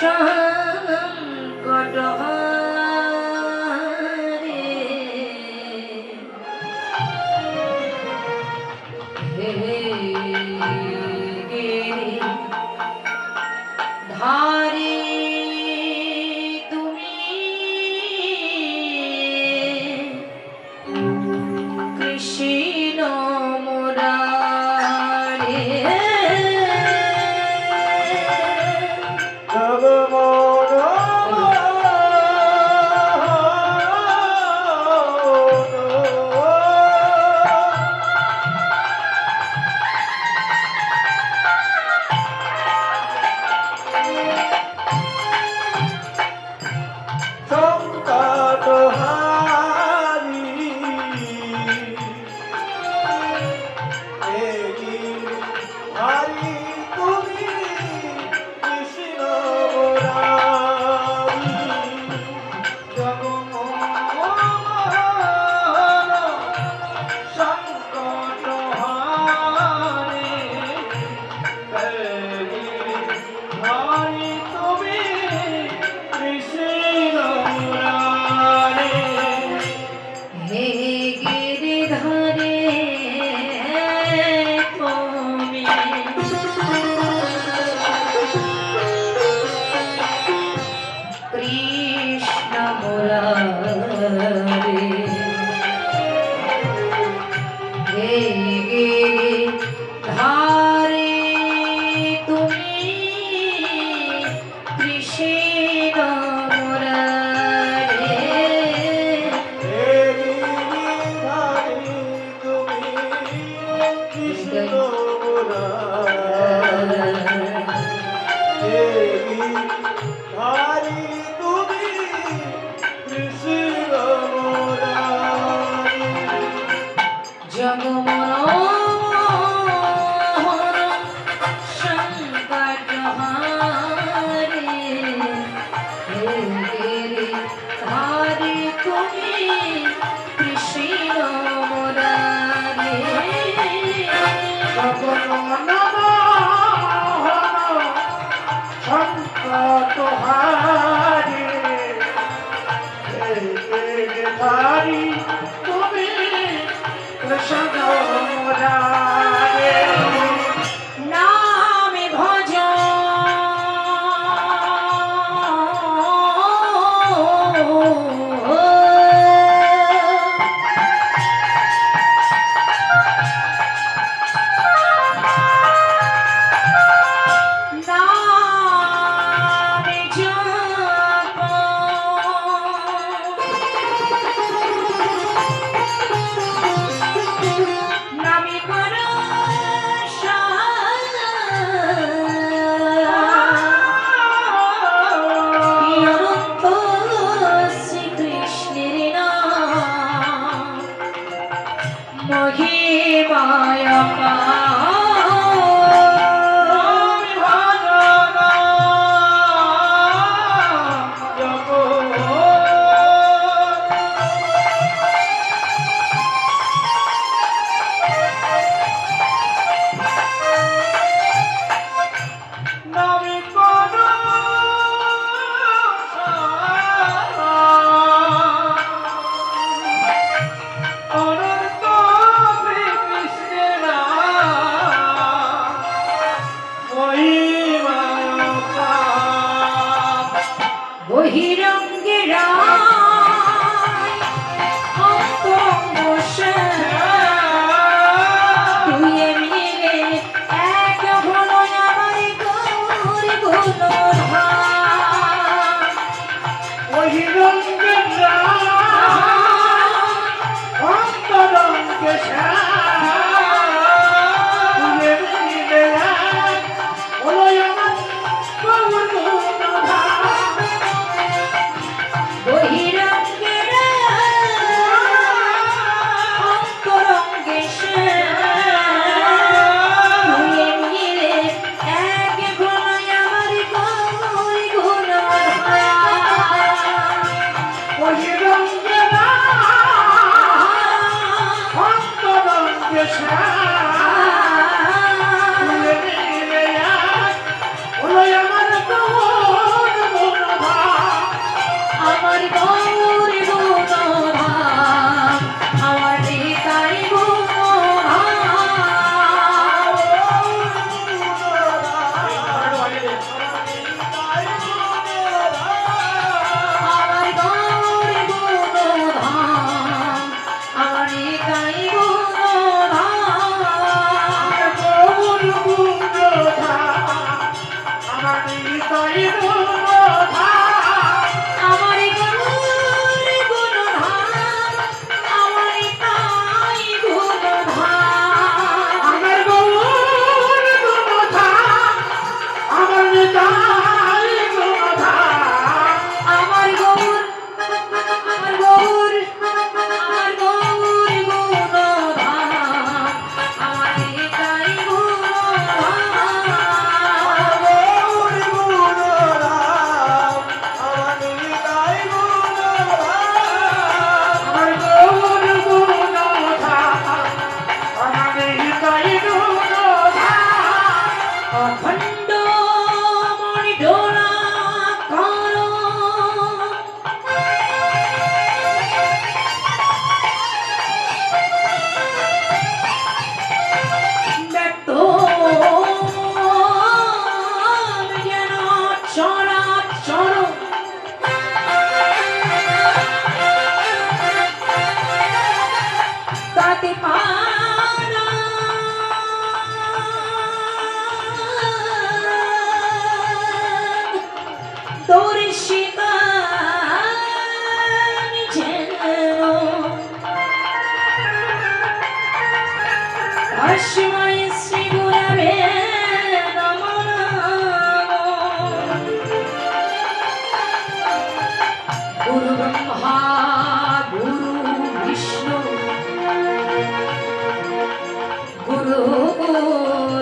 সংকট ধারে তুমি কৃষ্ণ মুরারে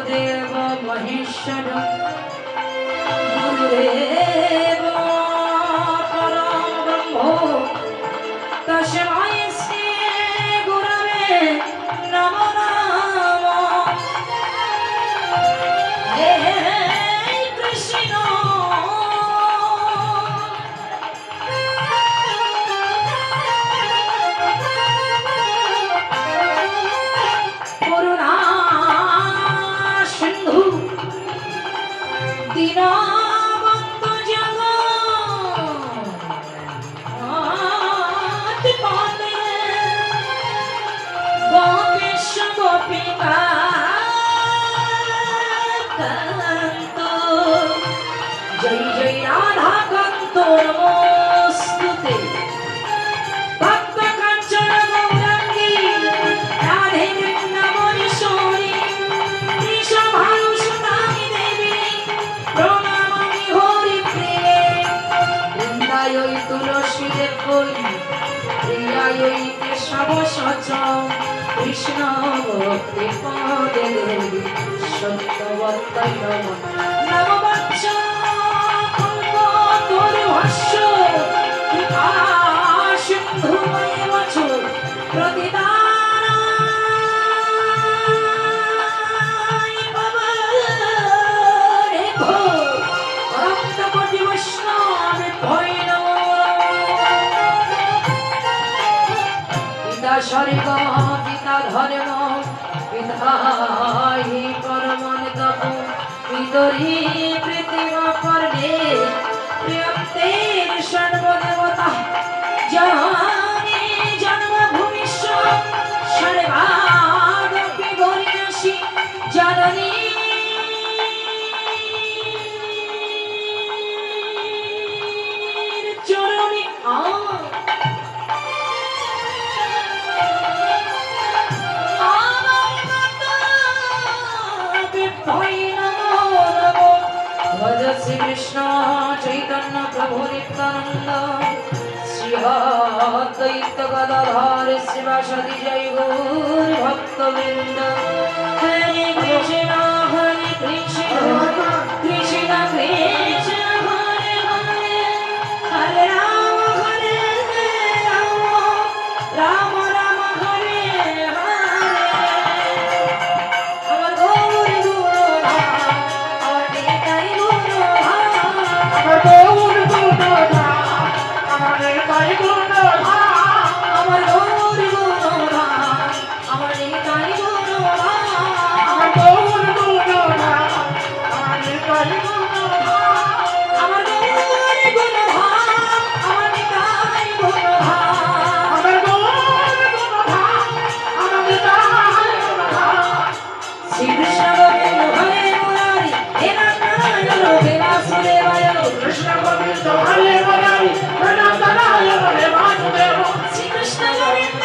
দেব মহেশ্বর গুরুদেব পরম ব্রহ্ম তস্मै শ্রী গুরবে নমো নমঃ। হে কৃষ্ণ করুণা সিন্ধু দীনবন্ধু জগৎপতে গোপীশ গোপিকা কান্ত জয় জয় রাধা কান্ত নমস্তুতে ভক্ত কাঞ্চন গৌরাঙ্গী রাধে বৃন্দাবনেশ্বরী বৃষভানুসুতানি দেবী প্রণমামি হরিপ্রিয়ে বৃন্দায়ৈ তুলসী দেবৈ প্রিয়ায়ৈ কেশব সচ কৃষ্ণ ভক্তি পদে দেবী সত্যবত্তৈ নমঃ। নমঃ কল্পতরুভ্যশ্চ কৃপা সিন্ধুমেব চ প্রতিদানায় ভবরেভো অনন্তকোটি বৈষ্ণবেভ্যৈ নমঃ। পিতা স্বর্গ পিতা ধর্ম পিতা হি পরমনিতপ পিতরি পৃথিব পর্ণে প্রিয়ন্তের সর্বদেবতা জননী জন্মভূমিষ্য সর্বাদপি গরিয়সী জননী চরণে ভজ শ্রী কৃষ্ণ চৈতন্য প্রভু নিত্যানন্দ শ্রী অদ্বৈত গদাধর শিবাসাদি জয় গৌর ভক্তবৃন্দ। হরে কৃষ্ণ কৃষ্ণ কৃষ্ণ হরে হরে হরে রাম রাম রাম হরে হরে। আমার গৌর গুরুধাম আমার নিতাই গুরুধাম আমার গৌর গুরুধাম আমার নিতাই গুরুধাম আমার গৌর গুরুধাম আমার নিতাই গুরুধাম আমার গৌর গুরুধাম আমার নিতাই গুরুধাম আমার গৌর গুরুধাম আমার নিতাই গুরুধাম আমার গৌর গুরুধাম আমার নিতাই গুরুধাম। শ্রীকৃষ্ণ গোবিন্দ হরে মুরারি হে নারায়ণ হে বাসুদেবায় কৃষ্ণ গোবিন্দ হরে মুরারি হে নারায়ণ হে বাসুদেব শ্রীকৃষ্ণ গোবিন্দ